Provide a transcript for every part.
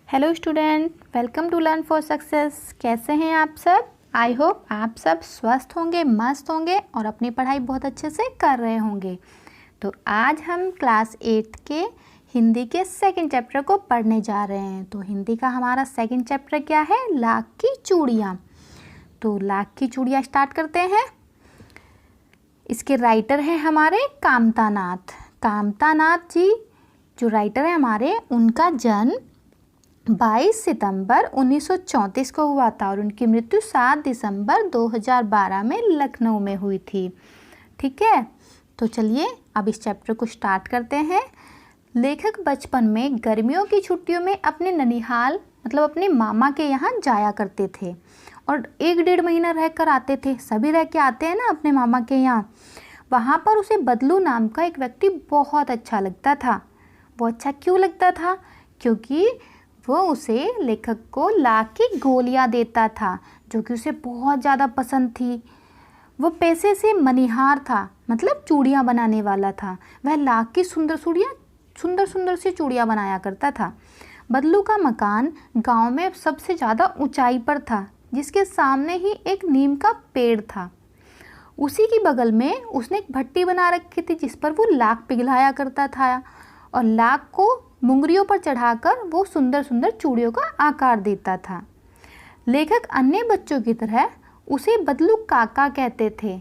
Hello student, welcome to learn for success. कैसे हैं आप सब? आई होप आप सब स्वस्थ होंगे, मस्त होंगे और अपनी पढ़ाई बहुत अच्छे से कर रहे होंगे। तो आज हम क्लास 8 के हिंदी के सेकंड चैप्टर को पढ़ने जा रहे हैं। तो हिंदी का हमारा सेकंड चैप्टर क्या है? लाख की चूड़ियाँ। तो लाख की चूड़ियाँ स्टार्ट करते हैं। इसके राइटर हैं हमारे कामता नाथ। कामता नाथ जी जो राइटर है हमारे, उनका जन्म 22 सितंबर 1934 को हुआ था और उनकी मृत्यु 7 दिसंबर 2012 में लखनऊ में हुई थी। ठीक है, तो चलिए अब इस चैप्टर को स्टार्ट करते हैं। लेखक बचपन में गर्मियों की छुट्टियों में अपने ननिहाल मतलब अपने मामा के यहाँ जाया करते थे और 1-1.5 महीना रहकर आते थे। सभी रह के आते हैं ना अपने मामा के यहाँ। वहाँ पर उसे बदलू नाम का एक व्यक्ति बहुत अच्छा लगता था। वो अच्छा क्यों लगता था? क्योंकि वो उसे लेखक को लाख की गोलियां देता था जो कि उसे बहुत ज़्यादा पसंद थी। वो पैसे से मनिहार था, मतलब चूड़ियाँ बनाने वाला था। वह लाख की सुंदर सी चूड़ियाँ बनाया करता था। बदलू का मकान गांव में सबसे ज़्यादा ऊंचाई पर था, जिसके सामने ही एक नीम का पेड़ था। उसी की बगल में उसने एक भट्टी बना रखी थी जिस पर वो लाख पिघलाया करता था और लाख को मुंगरियों पर चढ़ाकर वो सुंदर सुंदर चूड़ियों का आकार देता था। लेखक अन्य बच्चों की तरह उसे बदलू काका कहते थे।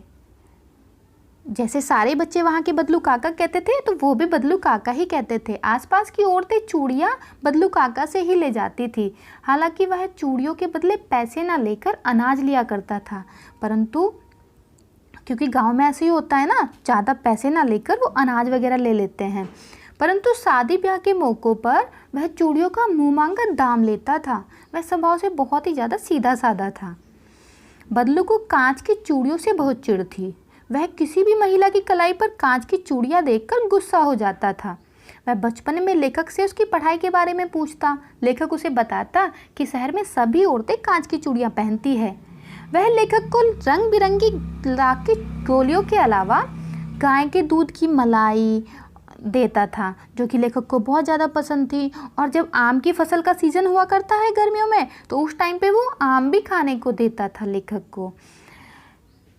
जैसे सारे बच्चे वहाँ के बदलू काका कहते थे, तो वो भी बदलू काका ही कहते थे। आसपास की औरतें चूड़ियाँ बदलू काका से ही ले जाती थी। हालांकि वह चूड़ियों के बदले पैसे ना लेकर अनाज लिया करता था, परंतु क्योंकि गांव में ऐसे ही होता है ना, ज़्यादा पैसे ना लेकर वो अनाज वगैरह ले लेते हैं। परंतु शादी ब्याह के मौक़ों पर वह चूड़ियों का मुँह मांगा दाम लेता था। वह स्वभाव से बहुत ही ज़्यादा सीधा साधा था। बदलू को कांच की चूड़ियों से बहुत चिढ़ थी। वह किसी भी महिला की कलाई पर कांच की चूड़ियाँ देखकर गुस्सा हो जाता था। वह बचपन में लेखक से उसकी पढ़ाई के बारे में पूछता। लेखक उसे बताता कि शहर में सभी औरतें कांच की चूड़ियाँ पहनती है। वह लेखक को रंग बिरंगी लाख की गोलियों के अलावा गाय के दूध की मलाई देता था, जो कि लेखक को बहुत ज़्यादा पसंद थी। और जब आम की फसल का सीज़न हुआ करता है गर्मियों में, तो उस टाइम पे वो आम भी खाने को देता था लेखक को।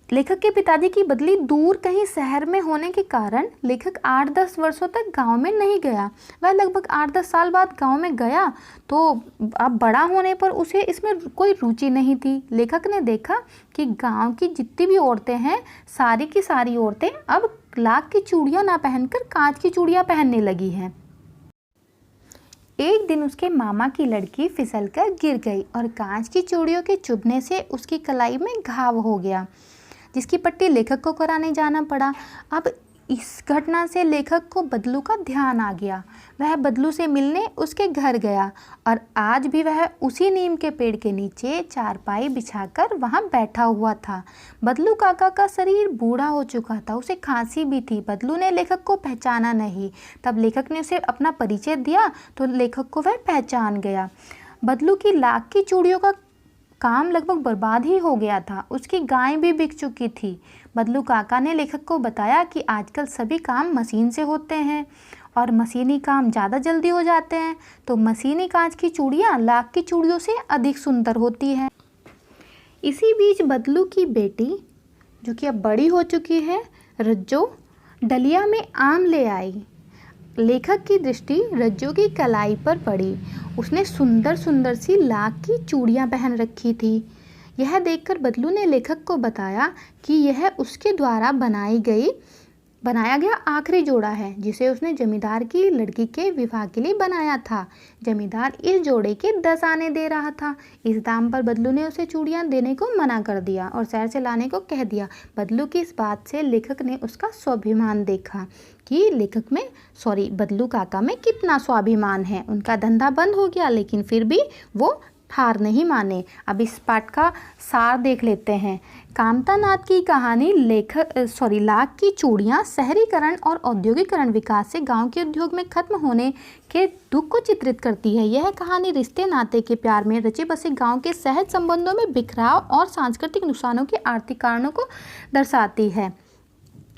लेखक के पिताजी की बदली दूर कहीं शहर में होने के कारण लेखक 8-10 वर्षों तक गांव में नहीं गया। वह लगभग 8-10 साल बाद गांव में गया, तो अब बड़ा होने पर उसे इसमें कोई रुचि नहीं थी। लेखक ने देखा कि गांव की जितनी भी औरतें हैं, सारी की सारी औरतें अब लाख की चूड़ियाँ ना पहनकर कांच की चूड़ियाँ पहनने लगी हैं। एक दिन उसके मामा की लड़की फिसलकर गिर गई और कांच की चूड़ियों के चुभने से उसकी कलाई में घाव हो गया, जिसकी पट्टी लेखक को कराने जाना पड़ा। अब इस घटना से लेखक को बदलू का ध्यान आ गया। वह बदलू से मिलने उसके घर गया और आज भी वह उसी नीम के पेड़ के नीचे चारपाई बिछाकर वहां बैठा हुआ था। बदलू काका का शरीर बूढ़ा हो चुका था, उसे खांसी भी थी। बदलू ने लेखक को पहचाना नहीं। तब लेखक ने उसे अपना परिचय दिया तो लेखक को वह पहचान गया। बदलू की लाख की चूड़ियों का काम लगभग बर्बाद ही हो गया था। उसकी गाय भी बिक चुकी थी। बदलू काका ने लेखक को बताया कि आजकल सभी काम मशीन से होते हैं और मशीनी काम ज़्यादा जल्दी हो जाते हैं, तो मशीनी कांच की चूड़ियाँ लाख की चूड़ियों से अधिक सुंदर होती हैं। इसी बीच बदलू की बेटी, जो कि अब बड़ी हो चुकी है, रज्जो, डलिया में आम ले आई। लेखक की दृष्टि रज्जो की कलाई पर पड़ी। उसने सुंदर सुंदर सी लाख की चूड़ियाँ पहन रखी थी। यह देखकर बदलू ने लेखक को बताया कि यह उसके द्वारा बनाया गया आखिरी जोड़ा है, जिसे उसने जमींदार की लड़की के विवाह के लिए बनाया था। जमींदार इस जोड़े के 10 आने दे रहा था। इस दाम पर बदलू ने उसे चूड़ियाँ देने को मना कर दिया और शहर से लाने को कह दिया। बदलू की इस बात से लेखक ने उसका स्वाभिमान देखा कि बदलू काका में कितना स्वाभिमान है। उनका धंधा बंद हो गया, लेकिन फिर भी वो हार नहीं माने। अब इस पाठ का सार देख लेते हैं। कामता नाथ की कहानी लाख की चूड़ियाँ शहरीकरण और औद्योगिकरण विकास से गांव के उद्योग में खत्म होने के दुख को चित्रित करती है। यह कहानी रिश्ते नाते के प्यार में रचे बसे गांव के सहज संबंधों में बिखराव और सांस्कृतिक नुकसानों के आर्थिक कारणों को दर्शाती है।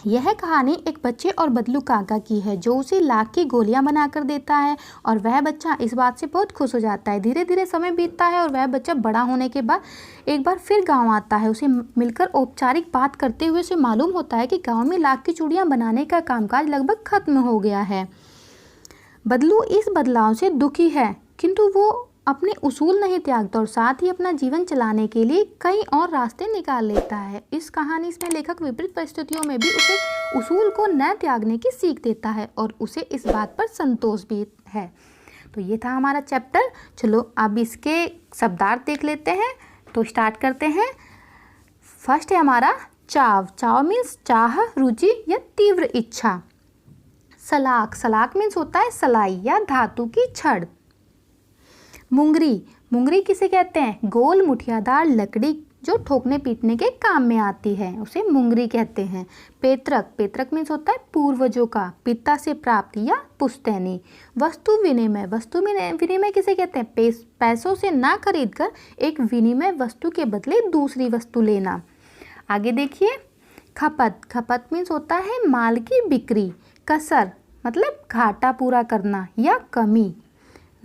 यह कहानी एक बच्चे और बदलू काका की है जो उसे लाख की गोलियां बनाकर देता है और वह बच्चा इस बात से बहुत खुश हो जाता है। धीरे धीरे समय बीतता है और वह बच्चा बड़ा होने के बाद एक बार फिर गांव आता है। उसे मिलकर औपचारिक बात करते हुए उसे मालूम होता है कि गांव में लाख की चूड़ियां बनाने का कामकाज लगभग खत्म हो गया है। बदलू इस बदलाव से दुखी है, किंतु वो अपने उसूल नहीं त्यागता और साथ ही अपना जीवन चलाने के लिए कई और रास्ते निकाल लेता है। इस कहानी में लेखक विपरीत परिस्थितियों में भी उसे उसूल को न त्यागने की सीख देता है और उसे इस बात पर संतोष भी है। तो ये था हमारा चैप्टर। चलो अब इसके शब्दार्थ देख लेते हैं। तो स्टार्ट करते हैं। फर्स्ट है हमारा चाव। चाव मीन्स चाह, रुचि या तीव्र इच्छा। सलाख, सलाख मीन्स होता है सलाई या धातु की छड़। मुंगरी, मुंगरी किसे कहते हैं? गोल मुठियादार लकड़ी जो ठोकने पीटने के काम में आती है, उसे मुंगरी कहते हैं। पेतरक, पेतरक मीन्स होता है पूर्वजों का, पिता से प्राप्त या पुश्तैनी। वस्तु विनिमय, वस्तु विनिमय किसे कहते हैं? पैसों से ना खरीद कर एक विनिमय वस्तु के बदले दूसरी वस्तु लेना। आगे देखिए। खपत, खपत मीन्स होता है माल की बिक्री। कसर मतलब घाटा पूरा करना या कमी।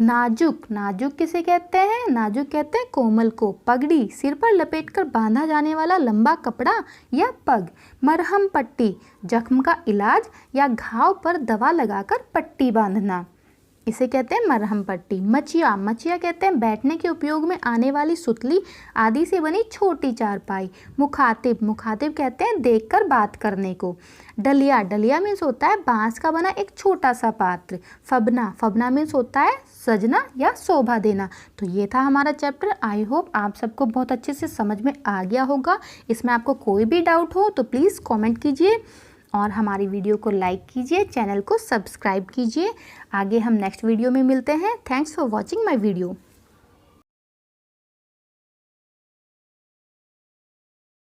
नाजुक, नाजुक किसे कहते हैं? नाजुक कहते हैं कोमल को। पगड़ी, सिर पर लपेटकर बांधा जाने वाला लंबा कपड़ा या पग। मरहम पट्टी, जख्म का इलाज या घाव पर दवा लगाकर पट्टी बांधना, इसे कहते हैं मरहम पट्टी। मचिया, मचिया कहते हैं बैठने के उपयोग में आने वाली सुतली आदि से बनी छोटी चारपाई। मुखातिब, मुखातिब कहते हैं देखकर बात करने को। डलिया, डलिया मीन्स होता है बांस का बना एक छोटा सा पात्र। फबना, फबना मीन्स होता है सजना या शोभा देना। तो ये था हमारा चैप्टर। आई होप आप सबको बहुत अच्छे से समझ में आ गया होगा। इसमें आपको कोई भी डाउट हो तो प्लीज़ कमेंट कीजिए और हमारी वीडियो को लाइक कीजिए, चैनल को सब्सक्राइब कीजिए। आगे हम नेक्स्ट वीडियो में मिलते हैं। Thanks for watching my video.